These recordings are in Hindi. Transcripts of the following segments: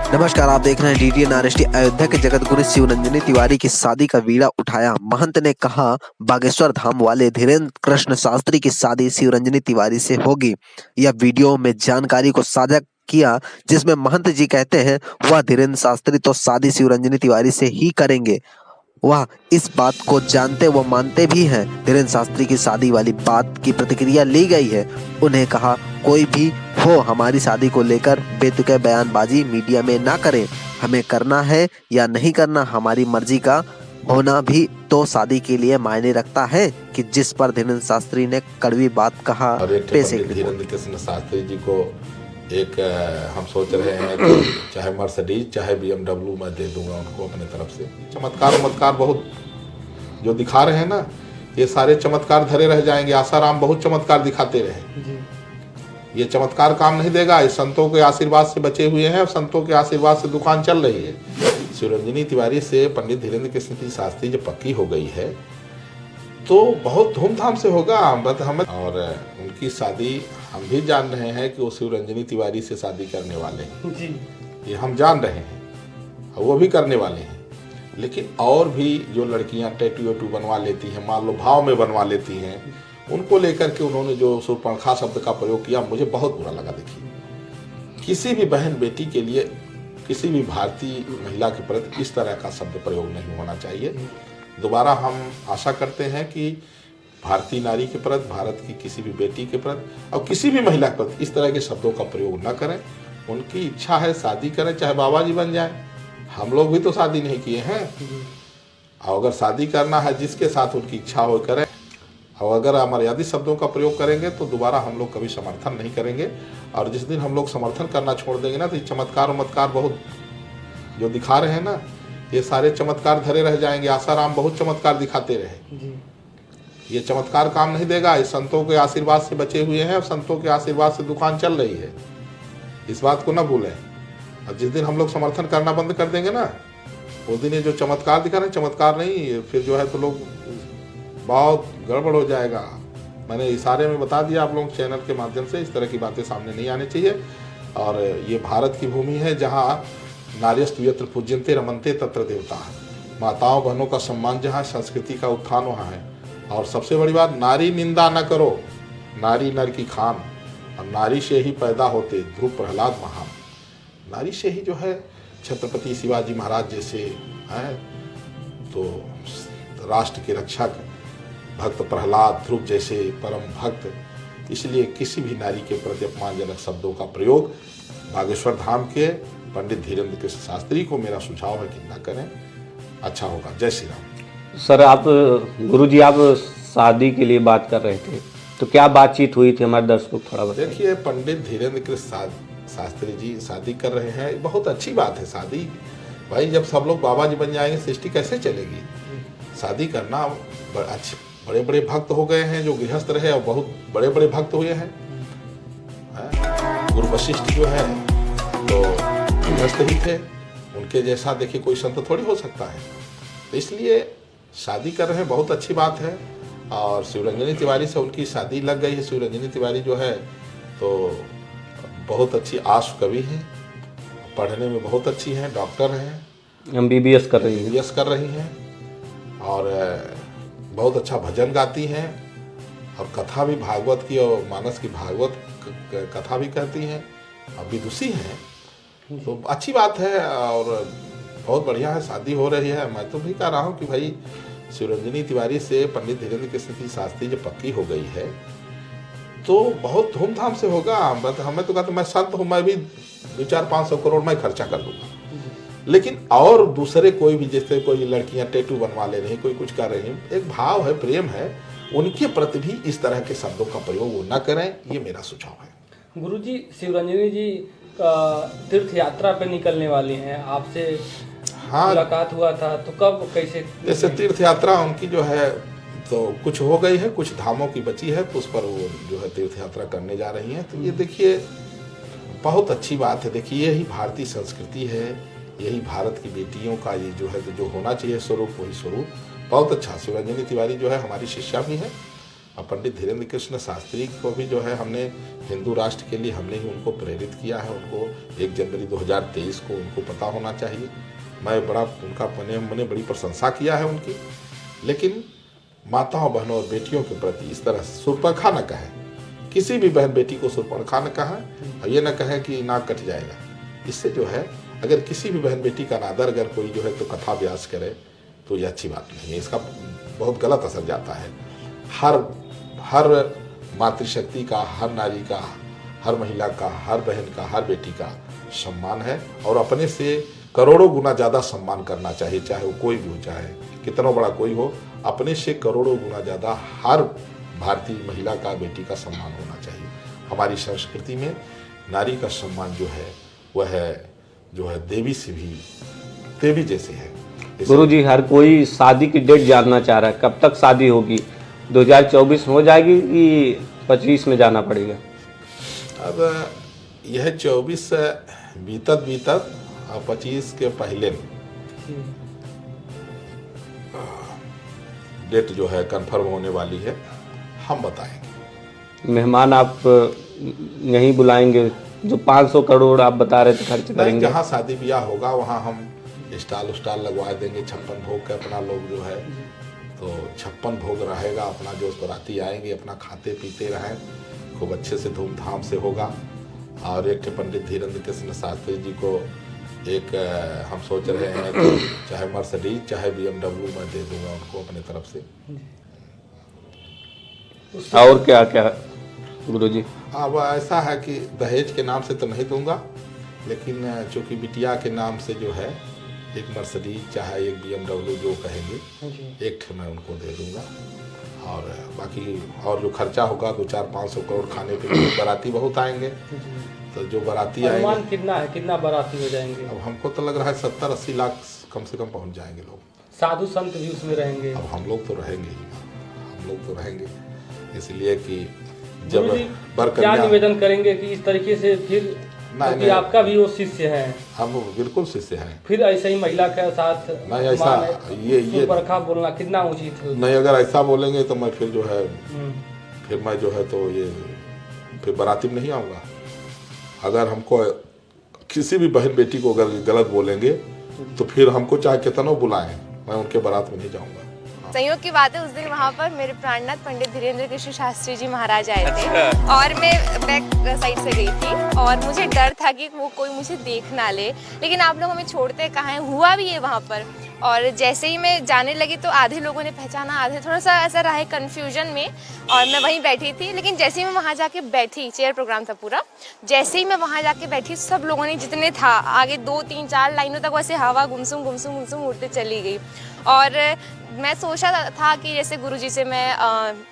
नमस्कार, आप देख रहे हैं डीटीएन आरएसटी। अयोध्या के जगत गुरु शिवरंजनी तिवारी की शादी का बीड़ा उठाया। महंत ने कहा बागेश्वर धाम वाले धीरेन्द्र कृष्ण शास्त्री की शादी शिवरंजनी तिवारी से होगी। यह वीडियो में जानकारी को साझा किया जिसमें महंत जी कहते हैं वह धीरेन्द्र शास्त्री तो शादी शिवरंजनी तिवारी से ही करेंगे। वह इस बात को जानते व मानते भी हैं। धीरेन्द्र शास्त्री की शादी वाली बात की प्रतिक्रिया ली गई है। उन्हें कहा कोई भी हो हमारी शादी को लेकर बेतुके बयानबाजी मीडिया में ना करें। हमें करना है या नहीं करना हमारी मर्जी का होना भी तो शादी के लिए मायने रखता है कि जिस पर धीरेन्द्र शास्त्री ने कड़वी बात कहा। और एक धीरेन्द्र कृष्ण शास्त्री जी को एक हम सोच रहे हैं कि चाहे मर्सिडीज चाहे BMW मैं दे दूंगा उनको अपने तरफ से। चमत्कार बहुत जो दिखा रहे हैं ना, ये सारे चमत्कार धरे रह जाएंगे। आसाराम बहुत चमत्कार दिखाते रहे, ये चमत्कार काम नहीं देगा। इस संतों के आशीर्वाद से बचे हुए हैं और संतों के आशीर्वाद से दुकान चल रही है। शिवरंजनी तिवारी से पंडित धीरेन्द्र कृष्ण की शास्त्री जो पक्की हो गई है तो बहुत धूमधाम से होगा। हमें और उनकी शादी हम भी जान रहे हैं कि वो शिवरंजनी तिवारी से शादी करने वाले हैं जी, ये हम जान रहे हैं और वो भी करने वाले हैं। लेकिन और भी जो लड़कियां टैटू बनवा लेती हैं, मान लो भाव में बनवा लेती हैं, उनको लेकर के उन्होंने जो शूर्पणखा शब्द का प्रयोग किया मुझे बहुत बुरा लगा। देखिए, किसी भी बहन बेटी के लिए, किसी भी भारतीय महिला के प्रति इस तरह का शब्द प्रयोग नहीं होना चाहिए। दोबारा हम आशा करते हैं कि भारतीय नारी के प्रति, भारत की किसी भी बेटी के प्रति और किसी भी महिला के प्रति इस तरह के शब्दों का प्रयोग न करें। उनकी इच्छा है शादी करें, चाहे बाबा जी बन जाए। हम लोग भी तो शादी नहीं किए हैं। और अगर शादी करना है जिसके साथ उनकी इच्छा हो करें, और अगर अमर्यादित शब्दों का प्रयोग करेंगे तो दोबारा हम लोग कभी समर्थन नहीं करेंगे। और जिस दिन हम लोग समर्थन करना छोड़ देंगे ना, तो ये चमत्कार बहुत जो दिखा रहे हैं ना, ये सारे चमत्कार धरे रह जाएंगे। आसाराम बहुत चमत्कार दिखाते रहे, ये चमत्कार काम नहीं देगा। इस संतों के आशीर्वाद से बचे हुए हैं और संतों के आशीर्वाद से दुकान चल रही है, इस बात को ना भूलें। और जिस दिन हम लोग समर्थन करना बंद कर देंगे ना, उस दिन ये जो चमत्कार दिखा रहे, चमत्कार नहीं, फिर जो है तो लोग बहुत गड़बड़ हो जाएगा। मैंने इशारे में बता दिया आप लोग चैनल के माध्यम से, इस तरह की बातें सामने नहीं आनी चाहिए। और ये भारत की भूमि है जहाँ नार्यस्तु यत्र पूज्यन्ते रमन्ते तत्र देवता। माताओं बहनों का सम्मान जहाँ, संस्कृति का उत्थान वहाँ है। और सबसे बड़ी बात, नारी निंदा न करो, नारी नर की खान। और नारी से ही पैदा होते ध्रुव प्रहलाद महान। नारी से ही जो है छत्रपति शिवाजी महाराज जैसे हैं, तो राष्ट्र के रक्षक भक्त प्रहलाद, ध्रुव जैसे परम भक्त। इसलिए किसी भी नारी के प्रति अपमानजनक शब्दों का प्रयोग बागेश्वर धाम के पंडित धीरेन्द्र कृष्ण शास्त्री को मेरा सुझाव है कि न करें, अच्छा होगा। जय श्री राम। सर, आप गुरुजी आप शादी के लिए बात कर रहे थे, तो क्या बातचीत हुई थी? हमारे दर्शकों थोड़ा बताइए। देखिए, पंडित धीरेन्द्र कृष्ण शास्त्री जी शादी कर रहे हैं, बहुत अच्छी बात है। शादी भाई, जब सब लोग बाबा जी बन जाएंगे सृष्टि कैसे चलेगी? शादी करना अच्छे बड़े बड़े भक्त हो गए हैं जो गृहस्थ रहे और बहुत बड़े बड़े भक्त हुए हैं। गुरु वशिष्ठ जो है तो गृहस्थ ही थे, उनके जैसा देखिए कोई संत थोड़ी हो सकता है। तो इसलिए शादी कर रहे हैं, बहुत अच्छी बात है। और शिवरंजनी तिवारी से उनकी शादी लग गई है। शिवरंजनी तिवारी जो है तो बहुत अच्छी आशु कवि हैं, पढ़ने में बहुत अच्छी हैं, डॉक्टर हैं, MBBS कर रही हैं। MBBS कर रही हैं और बहुत अच्छा भजन गाती हैं और कथा भी भागवत की और मानस की भागवत कथा भी कहती हैं और विदुषी हैं। तो अच्छी बात है और बहुत बढ़िया है, शादी हो रही है। मैं तो भी कह रहा हूँ कि भाई शिवरंजनी तिवारी से पंडित धीरेन्द्र कृष्ण की शास्त्री जो पक्की हो गई है तो बहुत धूमधाम से होगा। हमें तो कहते मैं संत हूँ, मैं भी 200-500 करोड़ मैं खर्चा कर दूंगा। लेकिन और दूसरे कोई भी, जैसे कोई लड़कियां टैटू बनवा ले रही, कोई कुछ कर रही, एक भाव है, प्रेम है, उनके प्रति भी इस तरह के शब्दों का प्रयोग वो न करें, ये मेरा सुझाव है। गुरुजी, शिवरंजनी जी तीर्थ यात्रा पे निकलने वाली हैं, आपसे मुलाकात हुआ था, तो कब कैसे? जैसे तीर्थ यात्रा उनकी जो है तो कुछ हो गई है, कुछ धामों की बची है, तो उस पर वो जो है तीर्थ यात्रा करने जा रही हैं। तो ये देखिए बहुत अच्छी बात है। देखिए, यही भारतीय संस्कृति है, यही भारत की बेटियों का ये जो है तो जो होना चाहिए स्वरूप, वही स्वरूप। बहुत अच्छा। शिवरंजनी तिवारी जो है हमारी शिष्या भी है और पंडित धीरेन्द्र कृष्ण शास्त्री को भी जो है हमने हिंदू राष्ट्र के लिए हमने ही उनको प्रेरित किया है। उनको 1 जनवरी 2023 को उनको पता होना चाहिए। मैं बड़ा उनका मैंने बड़ी प्रशंसा किया है उनकी। लेकिन माताओं बहनों और बेटियों के प्रति इस तरह सुर्पणखा न कहे, किसी भी बहन बेटी को सुर्पणखा न कहे और ये न कहे कि नाक कट जाएगा। इससे जो है अगर किसी भी बहन बेटी का अनादर अगर कोई जो है तो कथा व्यास करे तो ये अच्छी बात नहीं है। इसका बहुत गलत असर जाता है। हर मातृशक्ति का, हर नारी का, हर महिला का, हर बहन का, हर बेटी का सम्मान है और अपने से करोड़ों गुना ज़्यादा सम्मान करना चाहिए। चाहे वो कोई भी हो, चाहे कितना बड़ा कोई हो, अपने से करोड़ों गुना ज़्यादा हर भारतीय महिला का, बेटी का सम्मान होना चाहिए। हमारी संस्कृति में नारी का सम्मान जो है वह जो है देवी से भी देवी जैसे है। गुरुजी, हर कोई शादी की डेट जानना चाह रहा है, कब तक शादी होगी? 2024 में हो जाएगी कि 25 में जाना पड़ेगा? अब यह 24 बीतत और 25 के पहले डेट जो है कंफर्म होने वाली है, हम बताएंगे। मेहमान आप यहीं बुलाएंगे? जो 500 करोड़ आप बता रहे थे खर्च करेंगे? जहाँ शादी ब्याह होगा वहाँ हम स्टाल लगवा देंगे। 56 भोग के अपना लोग जो है तो 56 भोग रहेगा। अपना जो बराती आएंगे अपना खाते पीते रहें, खूब अच्छे से धूमधाम से होगा। और एक पंडित धीरेन्द्र कृष्ण शास्त्री जी को एक हम सोच रहे हैं कि चाहे मर्सिडीज चाहे BMW मैं दे दूंगा उनको अपने तरफ से। और क्या क्या गुरुजी? अब ऐसा है कि दहेज के नाम से तो नहीं दूंगा, लेकिन चूंकि बिटिया के नाम से जो है एक मर्सिडीज चाहे एक BMW जो कहेंगे एक मैं उनको दे दूंगा। और बाकी और जो खर्चा होगा 200-500 करोड़ खाने पीने, बाराती बहुत आएंगे तो जो बाराती आएंगे कितना है, कितना बाराती हो जाएंगे? अब हमको तो लग रहा है 70-80 लाख कम से कम पहुंच जाएंगे लोग। साधु संत भी उसमें रहेंगे? अब हम लोग तो रहेंगे इसलिए कि जब क्या निवेदन करेंगे कि इस तरीके से फिर क्योंकि आपका भी वो शिष्य है? हम बिल्कुल शिष्य हैं। फिर ऐसे ही महिला के साथ नहीं, ऐसा ये बरखा बोलना कितना उचित है? नहीं, अगर ऐसा बोलेंगे तो मैं फिर जो है फिर मैं जो है तो ये फिर बाराती में नहीं आऊँगा। अगर हमको किसी भी बहन बेटी को अगर गलत बोलेंगे तो फिर हमको चाहे कितना बुलाएं मैं उनके बारात में नहीं जाऊँगा। संयोग की बात है, उस दिन वहाँ पर मेरे प्राणनाथ पंडित धीरेन्द्र कृष्ण शास्त्री जी महाराज आए थे और मैं बैक साइड से गई थी और मुझे डर था कि वो कोई मुझे देख ना ले, लेकिन आप लोग हमें छोड़ते कहाँ हैं। हुआ भी है वहाँ पर। और जैसे ही मैं जाने लगी तो आधे लोगों ने पहचाना, आधे थोड़ा सा ऐसा रहा है कन्फ्यूजन में, और मैं वहीं बैठी थी। लेकिन जैसे ही मैं वहाँ जाके बैठी, चेयर प्रोग्राम था पूरा, जैसे ही मैं वहाँ जाके बैठी सब लोगों ने जितने था आगे 2-3-4 लाइनों तक वैसे हवा गुमसुम गुमसुम गुमसुम उड़ते चली गई। और मैं सोचा था कि जैसे गुरुजी से मैं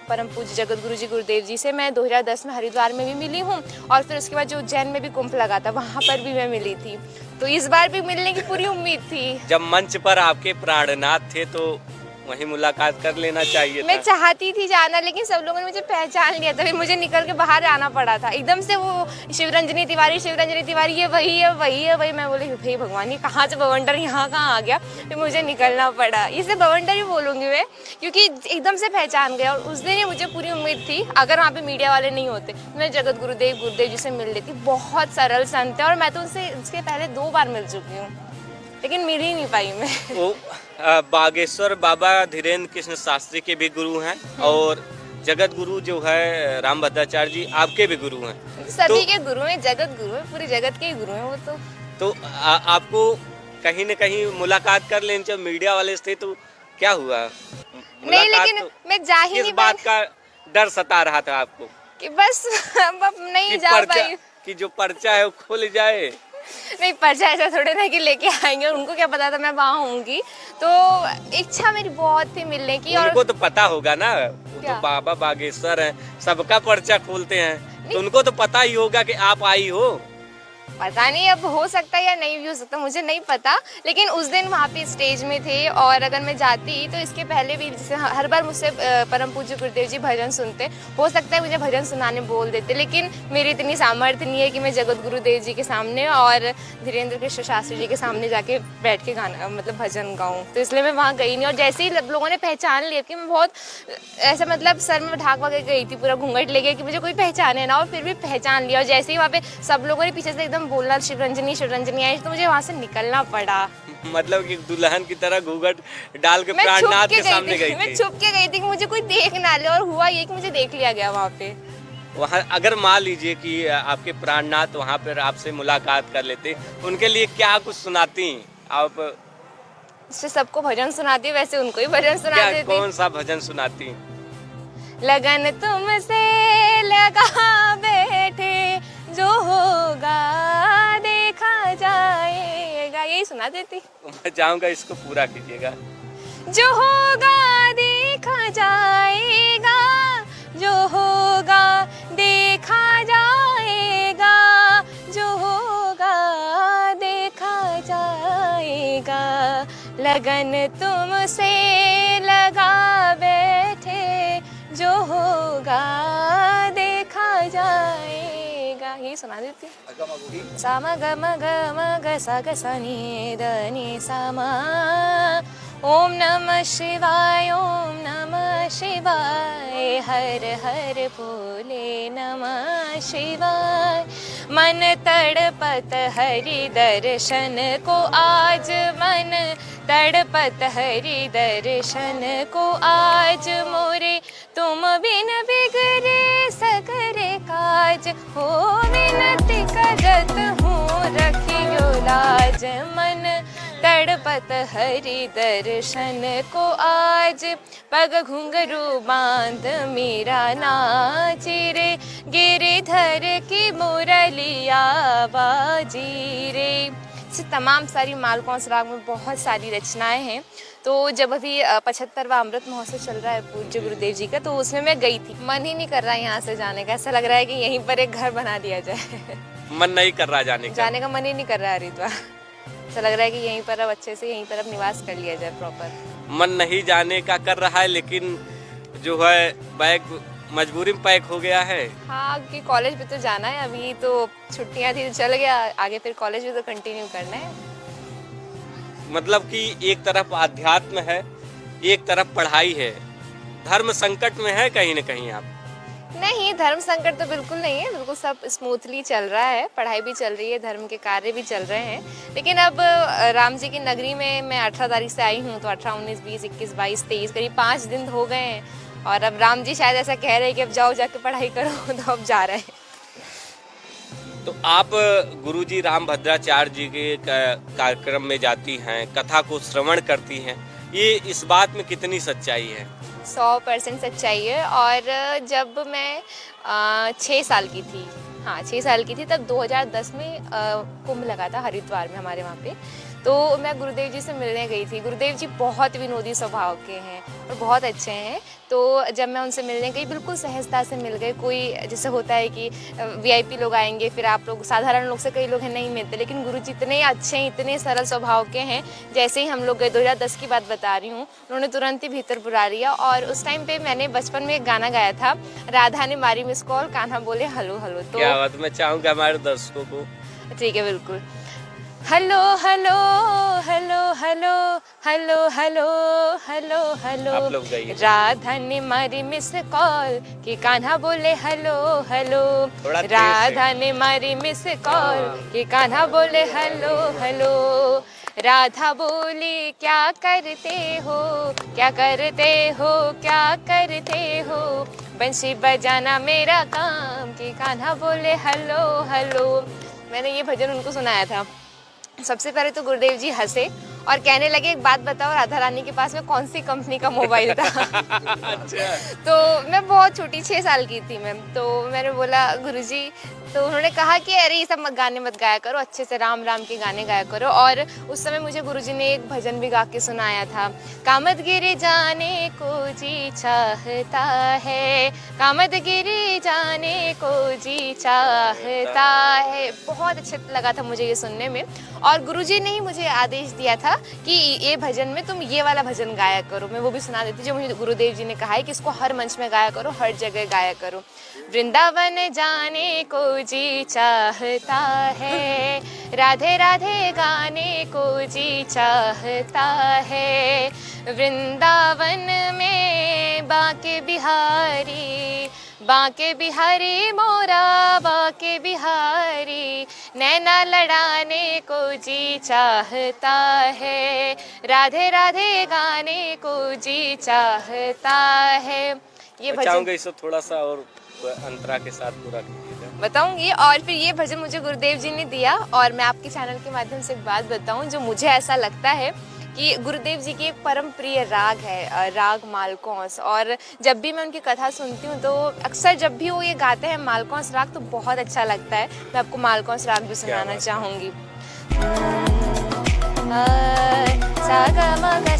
परम पूज्य जगत गुरु जी गुरुदेव जी से मैं 2010 में हरिद्वार में भी मिली हूँ और फिर उसके बाद जो उज्जैन में भी कुंभ लगा था वहाँ पर भी मैं मिली थी, तो इस बार भी मिलने की पूरी उम्मीद थी। जब मंच पर आपके प्राणनाथ थे तो वहीं मुलाकात कर लेना चाहिए मैं चाहती थी जाना, लेकिन सब लोगों ने मुझे पहचान लिया था, फिर मुझे निकल के बाहर आना पड़ा था। एकदम से वो शिवरंजनी तिवारी ये वही है। मैं बोली भाई भगवान ये कहाँ से बवंडर यहाँ कहाँ आ गया, फिर मुझे निकलना पड़ा। इसे बवंडर ही बोलूँगी मैं, क्योंकि एकदम से पहचान गया। और उस दिन ही मुझे पूरी उम्मीद थी अगर वहाँ पे मीडिया वाले नहीं होते मैं जगत गुरुदेव जी से मिल लेती। बहुत सरल संत है और मैं तो उनसे उसके पहले 2 बार मिल चुकी हूँ, लेकिन मिल ही नहीं पाई मैं। वो बागेश्वर बाबा धीरेन्द्र कृष्ण शास्त्री के भी गुरु हैं और जगत गुरु जो है रामभद्राचार्य जी आपके भी गुरु हैं। सभी के गुरु हैं, जगत गुरु है, पूरी जगत के ही गुरु हैं वो तो आपको कहीं न कहीं मुलाकात कर लेनी चाहिए। मीडिया वाले थे तो क्या हुआ? नहीं, लेकिन तो मैं जा ही नहीं बात का डर सता रहा था आपको कि बस अब नहीं जा पाई कि जो पर्चा है वो खुल जाए। नहीं, पर्चा ऐसा थोड़े ना कि लेके आएंगे, उनको क्या पता था मैं वहाँ होंगी। तो इच्छा मेरी बहुत थी मिलने की। और उनको तो पता होगा ना, वो तो बाबा बागेश्वर हैं, सबका पर्चा खोलते हैं, तो उनको तो पता ही होगा कि आप आई हो। पता नहीं, अब हो सकता है या नहीं भी हो सकता, मुझे नहीं पता। लेकिन उस दिन वहाँ पे स्टेज में थे, और अगर मैं जाती तो इसके पहले भी जैसे हर बार मुझसे परम पूज्य गुरुदेव जी भजन सुनते, हो सकता है मुझे भजन सुनाने बोल देते, लेकिन मेरी इतनी सामर्थ्य नहीं है कि मैं जगत गुरुदेव जी के सामने और धीरेन्द्र कृष्ण शास्त्री जी के सामने जाके बैठ के गाना मतलब भजन गाऊँ। तो इसलिए मैं वहाँ गई नहीं, और जैसे ही लोगों ने पहचान लिया कि मैं बहुत ऐसा मतलब सर में ढाक वगैरह गई थी, पूरा घूंघट ले गया कि मुझे कोई पहचाने ना, और फिर भी पहचान लिया। और जैसे ही वहाँ पे सब लोगों ने पीछे से एकदम बोलना शिवरंजनी आई, तो मुझे वहाँ से निकलना पड़ा। मतलब कि दुल्हन की तरह घूंघट डाल के प्राणनाथ के सामने गई थी। मैं छुप के गई थी कि मुझे कोई देख ना ले, और हुआ ये कि मुझे देख लिया गया वहाँ पे। वहाँ अगर मान लीजिए कि आपके प्राणनाथ वहाँ पर आपसे मुलाकात कर लेते, उनके लिए क्या कुछ सुनाती आप? जैसे सबको भजन सुनाती वैसे उनको ही भजन सुना क्या, देती। कौन सा भजन सुनाती? लगन तुमसे लगा बैठे, जो होगा देखा जाएगा, यही सुना देती। मैं चाहूँगा इसको पूरा कीजिएगा। जो होगा देखा जाएगा, जो होगा देखा जाएगा, जो होगा देखा जाएगा, लगन तुमसे लगा बैठे, जो होगा देखा जाएगा, यही सुना देती। सामा ग म ग म ग सा ग सा नी द नी सा मा। ओम नमः शिवाय, ओम नमः शिवाय, हर हर भोले नमः शिवाय। मन तड़पत हरि दर्शन को आज, मन तड़पत हरि दर्शन को आज, मोरे तुम बिन बिगड़े सगरे काज, हो विनती करत हूँ रखियो लाज। मन तड़पत हरि दर्शन को आज, पग घुंघरू बांध मीरा नाची रे, गिरिधर की मुरलिया बाजी रे। से तमाम सारी मालकौंस राग में बहुत सारी रचनाएं हैं। तो जब अभी 75वां अमृत महोत्सव चल रहा है पूज्य गुरुदेव जी का, तो उसमें मैं गई थी। मन ही नहीं कर रहा है यहाँ से जाने का, ऐसा लग रहा है कि यहीं पर एक घर बना दिया जाए। मन नहीं कर रहा जाने का मन ही नहीं कर रहा है हरिद्वार। ऐसा लग रहा है कि यहीं पर अब अच्छे से यहीं पर अब निवास कर लिया जाए प्रॉपर। मन नहीं जाने का कर रहा है, लेकिन जो है बैग मजबूरी में पैक हो गया है। हाँ, कि कॉलेज भी तो जाना है, अभी तो छुट्टियां थी तो चल गया, आगे फिर कॉलेज भी तो कंटिन्यू करना है। मतलब कि एक तरफ आध्यात्म है, एक तरफ पढ़ाई है, धर्म संकट में है कहीं न कहीं आप? नहीं, धर्म संकट तो बिल्कुल नहीं है, बिल्कुल सब स्मूथली चल रहा है, पढ़ाई भी चल रही है, धर्म के कार्य भी चल रहे हैं। लेकिन अब राम जी की नगरी में मैं 18 तारीख से आई हूँ, तो 18, 19, 20, 21, 22, 23 करीब 5 दिन हो गए हैं, और अब राम जी शायद ऐसा कह रहे हैं कि अब जाओ जाके पढ़ाई करो, तो अब जा रहे हैं। तो आप गुरुजी रामभद्राचार्य जी के कार्यक्रम में जाती हैं, कथा को श्रवण करती हैं, ये इस बात में कितनी सच्चाई है? 100% सच्चाई है। और जब मैं 6 साल की थी, हाँ 6 साल की थी, तब 2010 में कुंभ लगा था हरिद्वार में हमारे वहाँ पे, तो मैं गुरुदेव जी से मिलने गई थी। गुरुदेव जी बहुत विनोदी स्वभाव के हैं और बहुत अच्छे हैं। तो जब मैं उनसे मिलने गई, बिल्कुल सहजता से मिल गए। कोई जैसे होता है कि VIP लोग आएंगे, फिर आप लोग साधारण लोग से कई लोग हैं नहीं मिलते, लेकिन गुरु जी इतने अच्छे हैं, इतने सरल स्वभाव के हैं। जैसे ही हम लोग गए, 2010 की बात बता रही हूँ, उन्होंने तुरंत ही भीतर बुला लिया। और उस टाइम पे मैंने बचपन में एक गाना गाया था, राधा ने मारी मिस कॉल, कान्हा बोले हलो हलो। तो क्या बात, मैं चाहूँगा हमारे दर्शकों को। ठीक है, बिल्कुल। Hello hello hello hello hello hello hello hello, आप लोग गाइए। राधा ने मारी मिस कॉल कि कान्हा बोले हेलो हेलो, राधा ने मारी मिस कॉल कि कान्हा बोले हेलो हेलो। राधा बोली क्या करते हो, क्या करते हो, क्या करते हो, बंसी बजाना मेरा काम कि कान्हा बोले हेलो हेलो। मैंने ये भजन उनको सुनाया था। सबसे पहले तो गुरुदेव जी हंसे और कहने लगे, एक बात बताओ, राधा रानी के पास में कौन सी कंपनी का मोबाइल था? अच्छा। तो मैं बहुत छोटी, 6 साल की थी मैं। तो मैंने बोला गुरुजी, तो उन्होंने कहा कि अरे ये सब गाने मत गाया करो, अच्छे से राम राम के गाने गाया करो। और उस समय मुझे गुरुजी ने एक भजन भी गा के सुनाया था, कामदगिरी जाने को जी चाहता है, कामदगिरी जाने को जी चाहता है। बहुत अच्छा लगा था मुझे ये सुनने में। और गुरुजी ने ही मुझे आदेश दिया था कि ये भजन में तुम ये वाला भजन गाया करो। मैं वो भी सुना देती जो मुझे गुरुदेव जी ने कहा है कि इसको हर मंच में गाया करो, हर जगह गाया करो। वृंदावन जाने को जी चाहता है, राधे राधे गाने को जी चाहता है, वृंदावन में बाके बिहारी, बाके बिहारी मोरा बाके बिहारी, नैना लड़ाने को जी चाहता है, राधे राधे गाने को जी चाहता है। ये मैं चाहूँगा इसको थोड़ा सा और अंतरा के साथ पूरा कीजिएगा। बताऊंगी। और फिर ये भजन मुझे गुरुदेव जी ने दिया। और मैं आपके चैनल के माध्यम से एक बात बताऊं, जो मुझे ऐसा लगता है कि गुरुदेव जी की एक परम प्रिय राग है, राग मालकौंस। और जब भी मैं उनकी कथा सुनती हूँ तो अक्सर जब भी वो ये गाते हैं मालकौंस राग तो बहुत अच्छा लगता है। मैं आपको मालकौंस राग भी सुनाना चाहूँगी।